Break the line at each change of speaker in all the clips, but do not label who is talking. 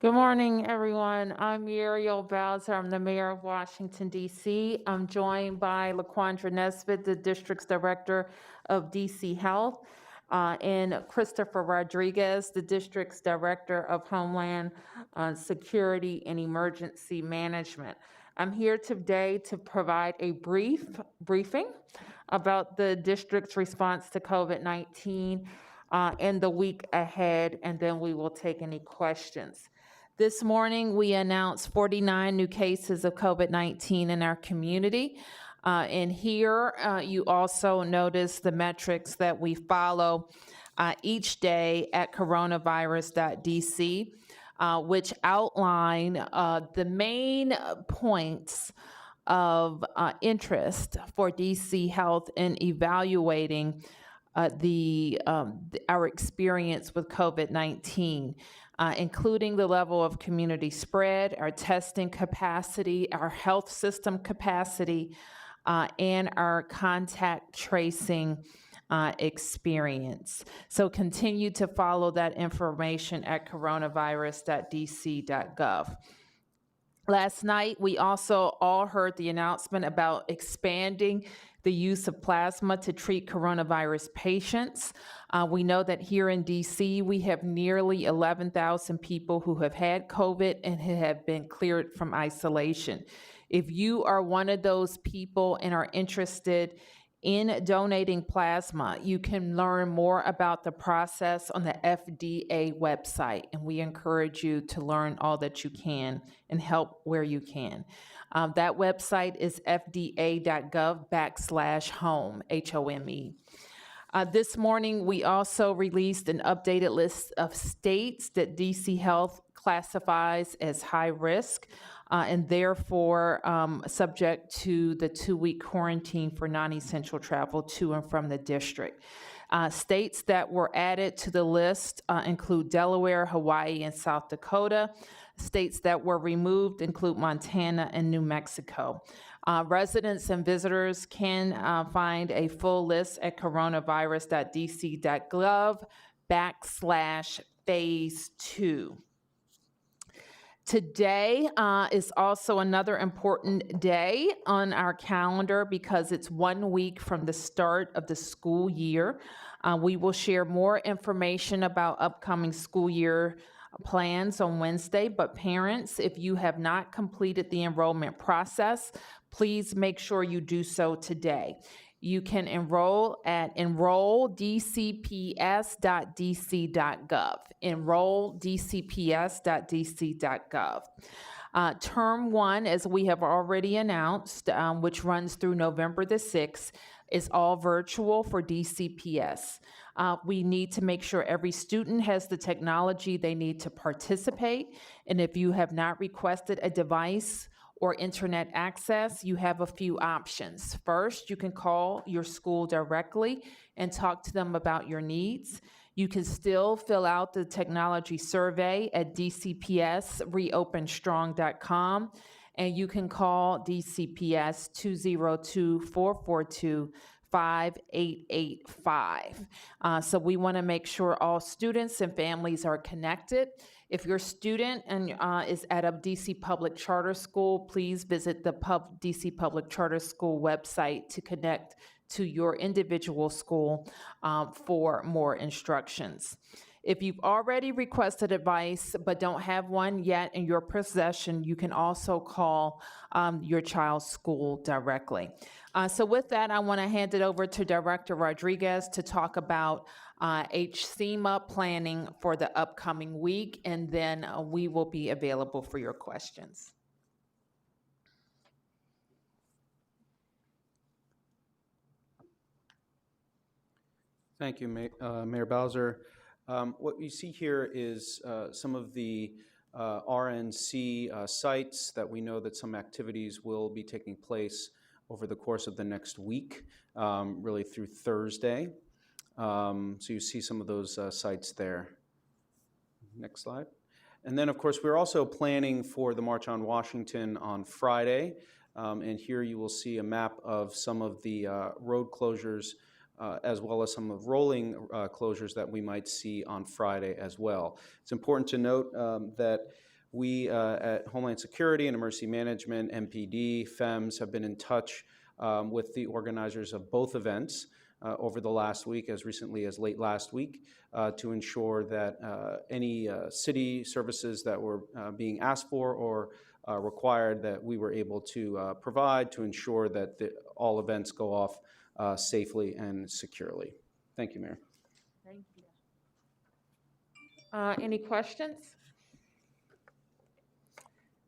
Good morning, everyone. I'm Muriel Bowser. I'm the mayor of Washington, D.C. I'm joined by LaQuandra Nesbitt, the district's director of D.C. Health, and Christopher Rodriguez, the district's director of Homeland Security and Emergency Management. I'm here today to provide a briefing about the district's response to COVID-19 in the week ahead, and then we will take any questions. This morning, we announced 49 new cases of COVID-19 in our community. And here, you also notice the metrics that we follow each day at coronavirus.dc, which outline the main points of interest for DC Health in evaluating our experience with COVID-19, including the level of community spread, our testing capacity, our health system capacity, and our contact tracing experience. So continue to follow that information at coronavirus.dc.gov. Last night, we also all heard the announcement about expanding the use of plasma to treat coronavirus patients. We know that here in DC, we have nearly 11,000 people who have had COVID and have been cleared from isolation. If you are one of those people and are interested in donating plasma, you can learn more about the process on the FDA website, and we encourage you to learn all that you can and help where you can. That website is fda.gov/home, HOME. This morning, we also released an updated list of states that DC Health classifies as high risk and therefore subject to the 2-week quarantine for non-essential travel to and from the district. States that were added to the list include Delaware, Hawaii, and South Dakota. States that were removed include Montana and New Mexico. Residents and visitors can find a full list at coronavirus.dc.gov/phase 2. Today is also another important day on our calendar because it's 1 week from the start of the school year. We will share more information about upcoming school year plans on Wednesday, but parents, if you have not completed the enrollment process, please make sure you do so today. You can enroll at enrolldcps.dc.gov, enrolldcps.dc.gov. Term 1, as we have already announced, which runs through November the 6th, is all virtual for DCPS. We need to make sure every student has the technology they need to participate, and if you have not requested a device or internet access, you have a few options. First, you can call your school directly and talk to them about your needs. You can still fill out the technology survey at dcpsreopenstrong.com, and you can call DCPS 202-442-5885. So we want to make sure all students and families are connected. If your student is at a DC Public Charter School, please visit the DC Public Charter School website to connect to your individual school for more instructions. If you've already requested advice but don't have one yet in your possession, you can also call your child's school directly. So with that, I want to hand it over to Director Rodriguez to talk about HCMA planning for the upcoming week, and then we will be available for your questions.
Thank you, Mayor Bowser. What you see here is some of the RNC sites that we know that some activities will be taking place over the course of the next week, really through Thursday. So you see some of those sites there. Next slide. And then, of course, we're also planning for the March on Washington on Friday. And here you will see a map of some of the road closures as well as some of rolling closures that we might see on Friday as well. It's important to note that we at Homeland Security and Emergency Management, MPD, FEMS have been in touch with the organizers of both events over the last week, as recently as late last week, to ensure that any city services that were being asked for or required that we were able to provide to ensure that all events go off safely and securely. Thank you, Mayor.
Thank you. Any questions?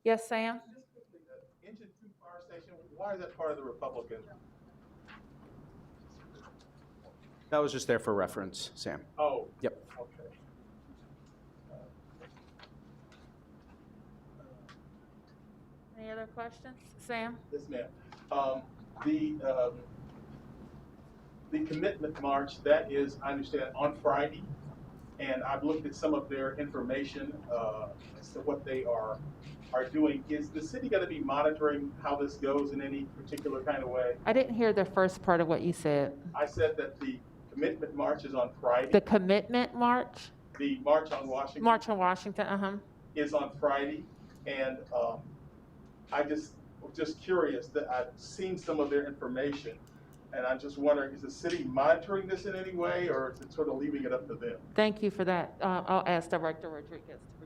Yes, Sam?
Just quickly, the Engine 2 Fire Station, why is that part of the Republican?
That was just there for reference, Sam.
Oh.
Yep.
Okay.
Any other questions? Sam?
Yes, ma'am. The commitment march, that is, I understand, on Friday, and I've looked at some of their information as to what they are doing. Is the city going to be monitoring how this goes in any particular kind of way?
I didn't hear the first part of what you said.
I said that the commitment march is on Friday.
The commitment march?
The March on Washington.
March on Washington,
Is on Friday, and I just curious that I've seen some of their information, and I'm just wondering, is the city monitoring this in any way, or is it sort of leaving it up to them?
Thank you for that. I'll ask Director Rodriguez to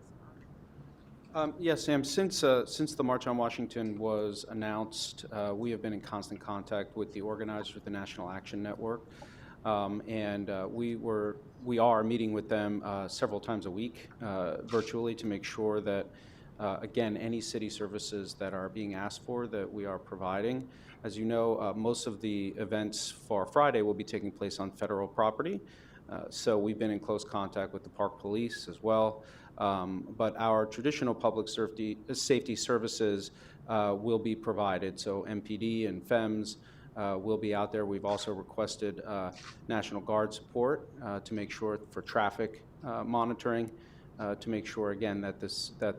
respond.
Yes, Sam, since the March on Washington was announced, we have been in constant contact with the organizers of the National Action Network, and we are meeting with them several times a week virtually to make sure that, again, any city services that are being asked for that we are providing. As you know, most of the events for Friday will be taking place on federal property, so we've been in close contact with the Park Police as well. But our traditional public safety services will be provided. So MPD and FEMS will be out there. We've also requested National Guard support to make sure for traffic monitoring, to make sure again that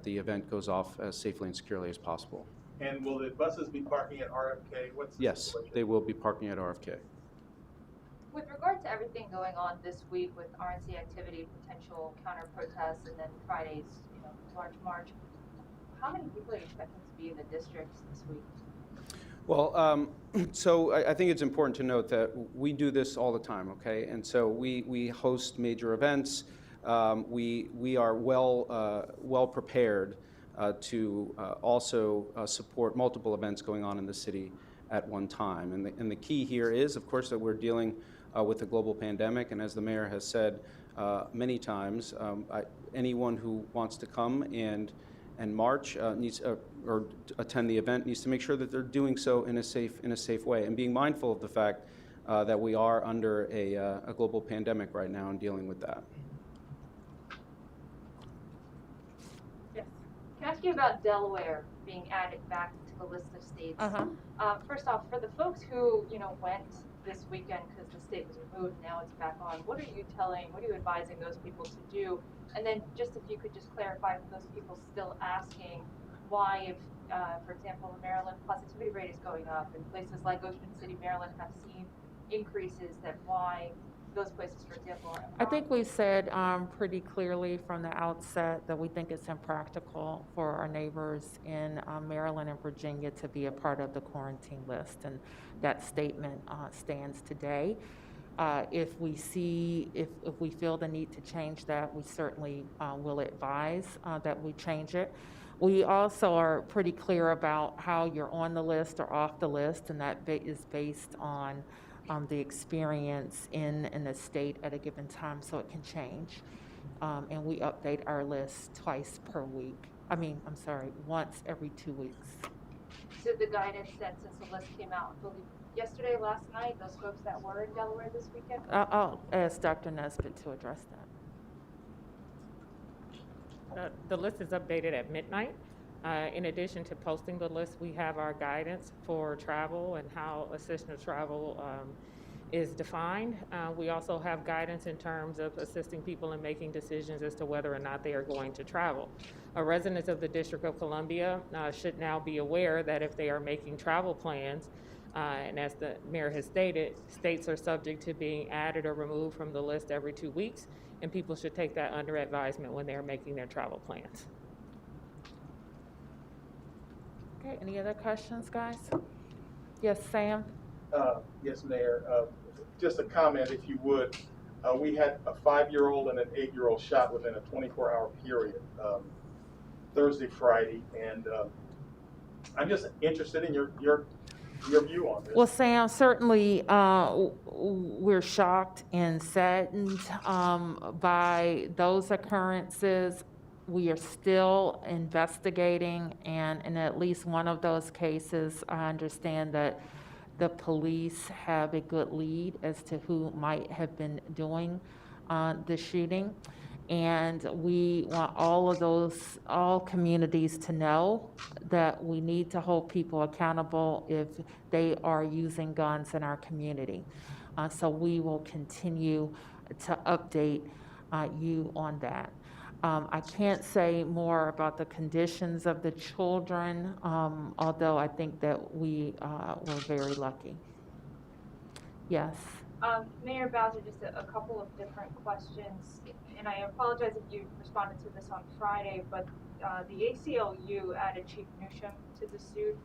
the event goes off as safely and securely as possible.
And will the buses be parking at RFK? What's the
Yes,
situation?
they will be parking at RFK.
With regard to everything going on this week with RNC activity, potential counter protests, and then Friday's, large march, how many people are you expecting to be in the districts this week?
Well, so I think it's important to note that we do this all the time, okay? And so we host major events. We are well prepared to also support multiple events going on in the city at one time. And the key here is, of course, that we're dealing with a global pandemic, and as the mayor has said many times, anyone who wants to come and march needs or attend the event needs to make sure that they're doing so in a safe way, and being mindful of the fact that we are under a global pandemic right now and dealing with that.
Yes. Can I ask you about Delaware being added back to the list of states? First off, for the folks who went this weekend because the state was removed, now it's back on, what are you advising those people to do? And then just if you could just clarify for those people still asking why, if, for example, the Maryland positivity rate is going up and places like Ocean City, Maryland have seen increases, that why those places, for example, are
I think we said pretty clearly from the outset that we think it's impractical for our neighbors in Maryland and Virginia to be a part of the quarantine list, and that statement stands today. If we feel the need to change that, we certainly will advise that we change it. We also are pretty clear about how you're on the list or off the list, and that is based on the experience in the state at a given time, so it can change. And we update our list twice per week. Once every 2 weeks.
So the guidance that since the list came out, I believe yesterday, last night, those folks that were in Delaware this weekend?
I'll ask Dr. Nesbitt to address that.
The list is updated at midnight. In addition to posting the list, we have our guidance for travel and how assisted travel is defined. We also have guidance in terms of assisting people in making decisions as to whether or not they are going to travel. Residents of the District of Columbia should now be aware that if they are making travel plans, And as the mayor has stated, states are subject to being added or removed from the list every 2 weeks, and people should take that under advisement when they're making their travel plans.
Okay, any other questions, guys? Yes, Sam?
Yes, Mayor. Just a comment, if you would. We had a 5-year-old and an 8-year-old shot within a 24-hour period, Thursday, Friday, and I'm just interested in your view on this.
Well, Sam, certainly we're shocked and saddened by those occurrences. We are still investigating, and in at least one of those cases, I understand that the police have a good lead as to who might have been doing the shooting. And we want all communities to know that we need to hold people accountable if they are using guns in our community. So we will continue to update you on that. I can't say more about the conditions of the children, although I think that we were very lucky. Yes.
Mayor Bowser, just a couple of different questions, and I apologize if you responded to this on Friday, but the ACLU added Chief Newsham to the suit,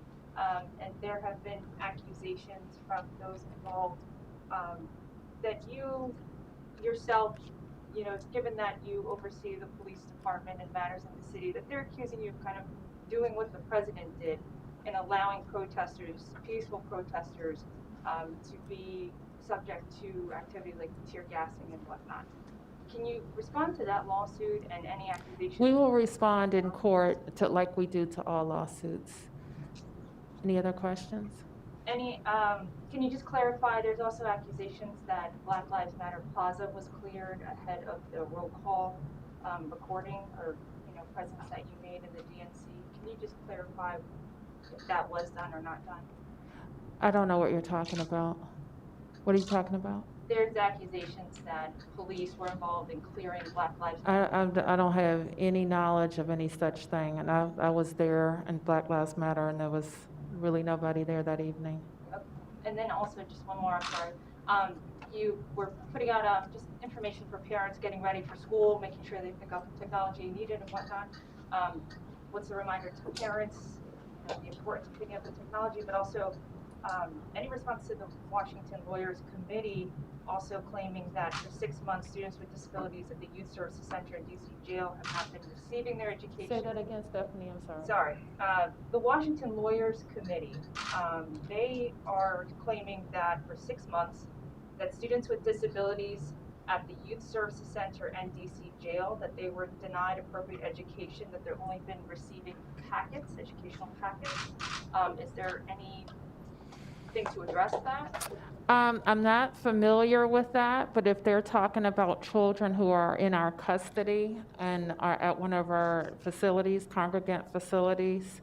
and there have been accusations from those involved that you yourself, given that you oversee the police department and matters in the city, that they're accusing you of kind of doing what the president did and allowing protesters, peaceful protesters, to be subject to activity like tear gassing and whatnot. Can you respond to that lawsuit and any accusations?
We will respond in court to like we do to all lawsuits. Any other questions?
Can you just clarify, there's also accusations that Black Lives Matter Plaza was cleared ahead of the roll call recording or presence that you made in the DNC. Can you just clarify if that was done or not done?
I don't know what you're talking about. What are you talking about?
There's accusations that police were involved in clearing Black Lives Matter.
I don't have any knowledge of any such thing, and I was there in Black Lives Matter, and there was really nobody there that evening.
Okay. And then also, just one more, I'm sorry. You were putting out just information for parents getting ready for school, making sure they pick up the technology needed and whatnot. What's a reminder to parents, the importance of picking up the technology, but also any response to the Washington Lawyers Committee also claiming that for 6 months, students with disabilities at the Youth Services Center in DC jail have not been receiving their education.
Say that again, Stephanie, I'm sorry.
Sorry. The Washington Lawyers Committee, they are claiming that for 6 months, that students with disabilities at the Youth Services Center and DC jail, that they were denied appropriate education, that they've only been receiving packets, educational packets. Is there anything to address that?
I'm not familiar with that, but if they're talking about children who are in our custody and are at one of our facilities, congregant facilities,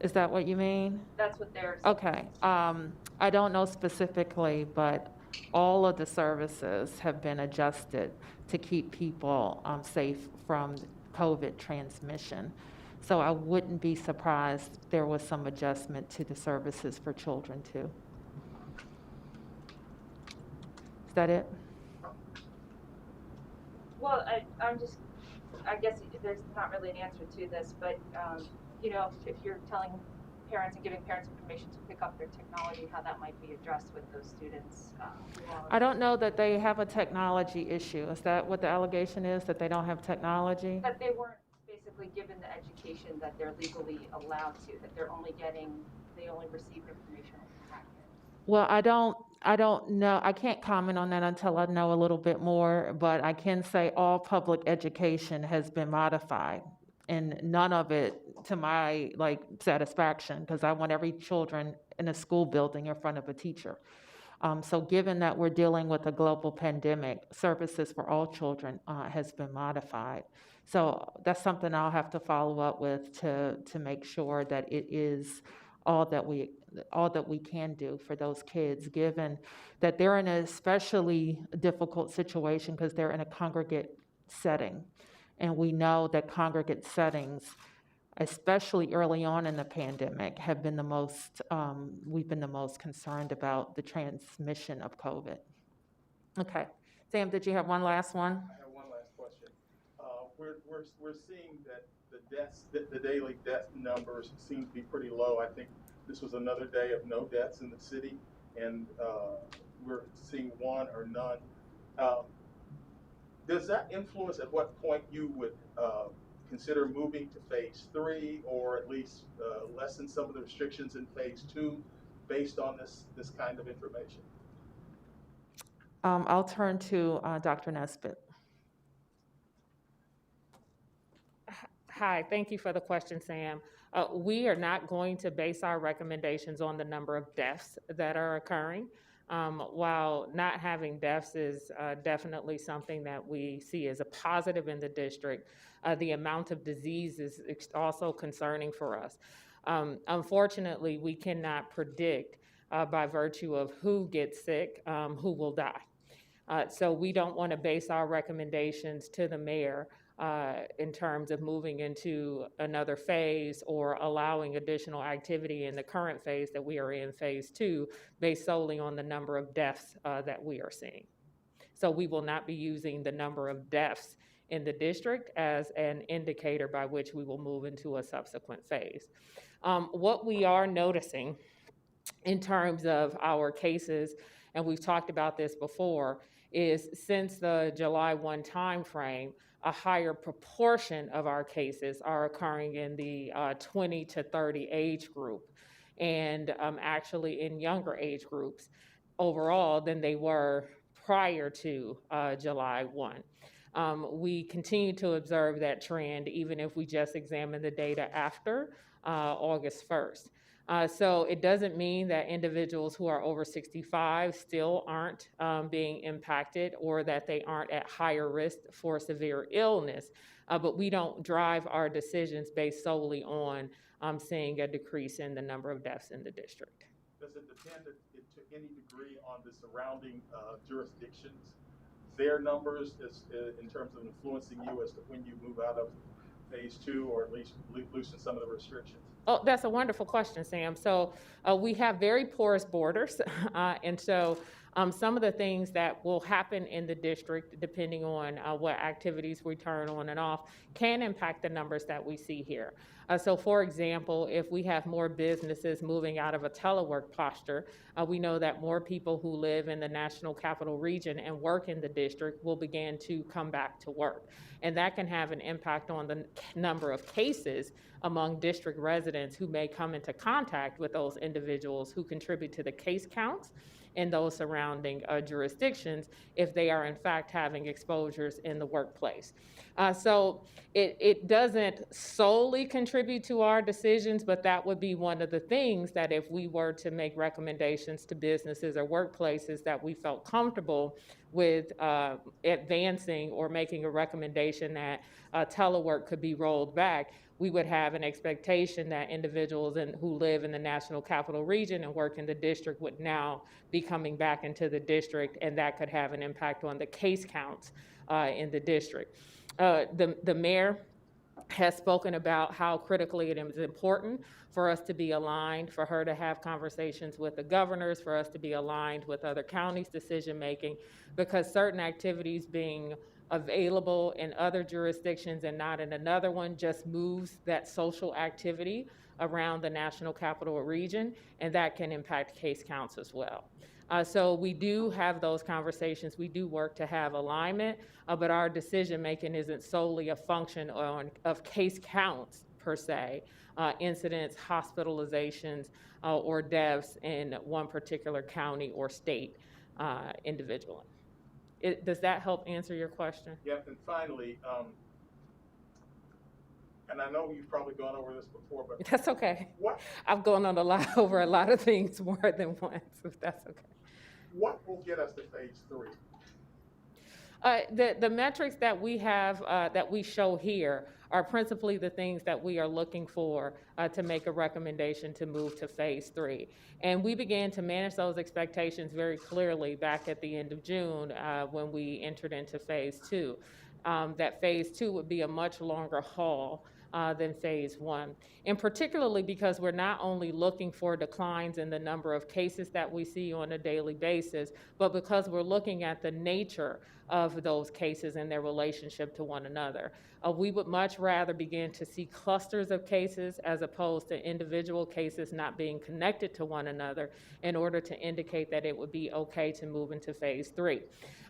is that what you mean?
That's what they're
Okay. I don't know specifically, but all of the services have been adjusted to keep people safe from COVID transmission. So I wouldn't be surprised if there was some adjustment to the services for children too. Is that it?
Well, I guess there's not really an answer to this, but if you're telling parents and giving parents information to pick up their technology, how that might be addressed with those students.
I don't know that they have a technology issue. Is that what the allegation is, that they don't have technology?
That they weren't basically given the education that they're legally allowed to, that they only receive information on the packet.
Well, I don't know. I can't comment on that until I know a little bit more, but I can say all public education has been modified, and none of it to my satisfaction, because I want every children in a school building in front of a teacher. So given that we're dealing with a global pandemic, services for all children has been modified. So that's something I'll have to follow up with to make sure that it is all that we can do for those kids, given that they're in an especially difficult situation because they're in a congregate setting. And we know that congregate settings especially early on in the pandemic, have been the most, we've been the most concerned about the transmission of COVID. Okay. Sam, did you have one last one?
I have one last question. We're seeing that the daily death numbers seem to be pretty low. I think this was another day of no deaths in the city, and we're seeing one or none. Does that influence at what point you would consider moving to phase 3, or at least lessen some of the restrictions in phase 2 based on this kind of information?
I'll turn to Dr. Nesbitt.
Hi, thank you for the question, Sam. We are not going to base our recommendations on the number of deaths that are occurring. While not having deaths is definitely something that we see as a positive in the district, the amount of disease is also concerning for us. Unfortunately, we cannot predict by virtue of who gets sick, who will die. So we don't want to base our recommendations to the mayor in terms of moving into another phase or allowing additional activity in the current phase that we are in, phase 2, based solely on the number of deaths that we are seeing. So we will not be using the number of deaths in the district as an indicator by which we will move into a subsequent phase. What we are noticing in terms of our cases, and we've talked about this before, is since the July 1 timeframe, a higher proportion of our cases are occurring in the 20 to 30 age group, and actually in younger age groups overall than they were prior to July 1. We continue to observe that trend even if we just examine the data after August 1st. So it doesn't mean that individuals who are over 65 still aren't being impacted or that they aren't at higher risk for severe illness, but we don't drive our decisions based solely on seeing a decrease in the number of deaths in the district.
Does it depend to any degree on the surrounding jurisdictions, their numbers in terms of influencing you as to when you move out of phase 2 or at least loosen some of the restrictions?
Oh, that's a wonderful question, Sam. So we have very porous borders, and so some of the things that will happen in the district, depending on what activities we turn on and off, can impact the numbers that we see here. So for example, if we have more businesses moving out of a telework posture, we know that more people who live in the National Capital Region and work in the district will begin to come back to work. And that can have an impact on the number of cases among district residents who may come into contact with those individuals who contribute to the case counts in those surrounding jurisdictions if they are in fact having exposures in the workplace. So it doesn't solely contribute to our decisions, but that would be one of the things that if we were to make recommendations to businesses or workplaces that we felt comfortable with advancing or making a recommendation that telework could be rolled back, we would have an expectation that individuals who live in the National Capital Region and work in the district would now be coming back into the district, and that could have an impact on the case counts in the district. The mayor has spoken about how critically it is important for us to be aligned, for her to have conversations with the governors, for us to be aligned with other counties' decision making, because certain activities being available in other jurisdictions and not in another one just moves that social activity around the National Capital Region, and that can impact case counts as well. So we do have those conversations. We do work to have alignment, but our decision making isn't solely a function of case counts per se, incidents, hospitalizations, or deaths in one particular county or state individually. Does that help answer your question?
Yep, and finally, and I know you've probably gone over this before, but
That's okay.
what
I've gone on over a lot of things more than once, if that's okay.
what will get us to phase 3?
The metrics that we have, that we show here are principally the things that we are looking for to make a recommendation to move to phase 3. And we began to manage those expectations very clearly back at the end of June when we entered into phase 2. That phase 2 would be a much longer haul than phase one. And particularly because we're not only looking for declines in the number of cases that we see on a daily basis, but because we're looking at the nature of those cases and their relationship to one another. We would much rather begin to see clusters of cases as opposed to individual cases not being connected to one another in order to indicate that it would be okay to move into phase three.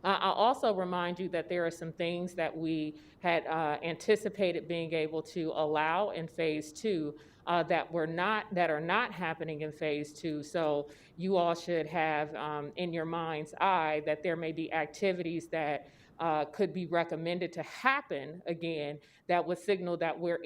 I'll also remind you that there are some things that we had anticipated being able to allow in phase two that are not happening in phase two. So you all should have in your mind's eye that there may be activities that could be recommended to happen again that would signal that we're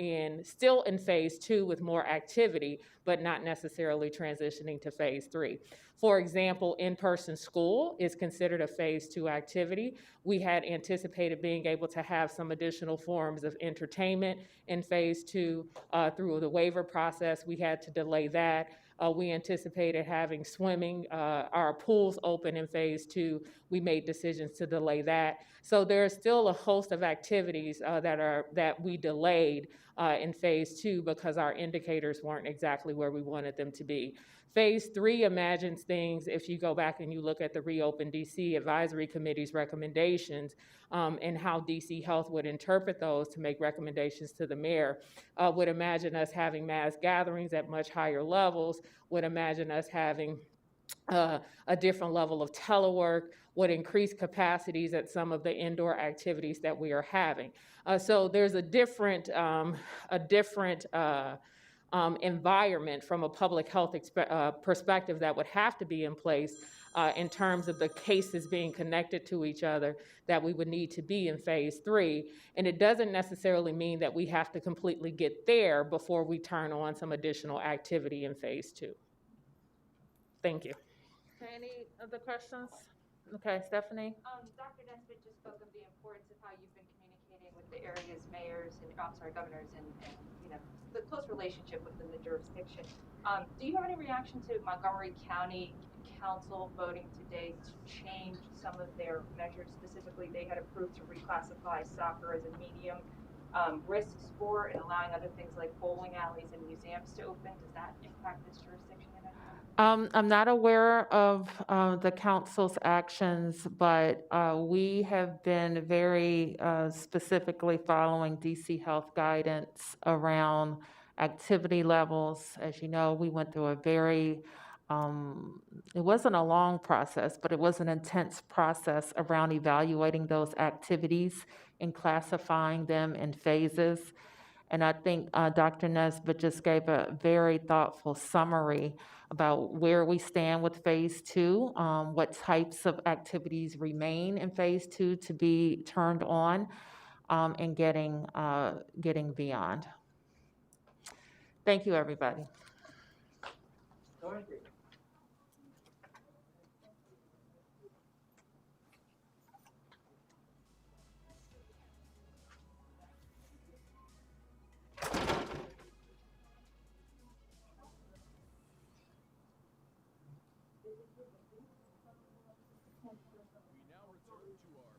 still in phase two with more activity, but not necessarily transitioning to phase three. For example, in-person school is considered a phase two activity. We had anticipated being able to have some additional forms of entertainment in phase two through the waiver process. We had to delay that. We anticipated having swimming, our pools open in phase two. We made decisions to delay that. So there's still a host of activities that we delayed in phase two because our indicators weren't exactly where we wanted them to be. Phase three imagines things, if you go back and you look at the Reopen DC Advisory Committee's recommendations and how DC Health would interpret those to make recommendations to the mayor, would imagine us having mass gatherings at much higher levels, would imagine us having a different level of telework, would increase capacities at some of the indoor activities that we are having. So there's a different environment from a public health perspective that would have to be in place in terms of the cases being connected to each other that we would need to be in phase three. And it doesn't necessarily mean that we have to completely get there before we turn on some additional activity in phase two. Thank you.
Okay, any other questions? Okay, Stephanie?
Dr. Nesbitt just spoke of the importance of how you've been communicating with the area's mayors and, governors and you know, the close relationship within the jurisdiction. Do you have any reaction to Montgomery County Council voting today to change some of their measures? Specifically, they had approved to reclassify soccer as a medium risk sport and allowing other things like bowling alleys and museums to open. Does that impact this jurisdiction in any way?
I'm not aware of the council's actions, but we have been very specifically following DC Health guidance around activity levels. As you know, we went through a very, it wasn't a long process, but it was an intense process around evaluating those activities and classifying them in phases. And I think Dr. Nesbitt just gave a very thoughtful summary about where we stand with phase two, what types of activities remain in phase two to be turned on, and getting beyond. Thank you, everybody.
We now return to our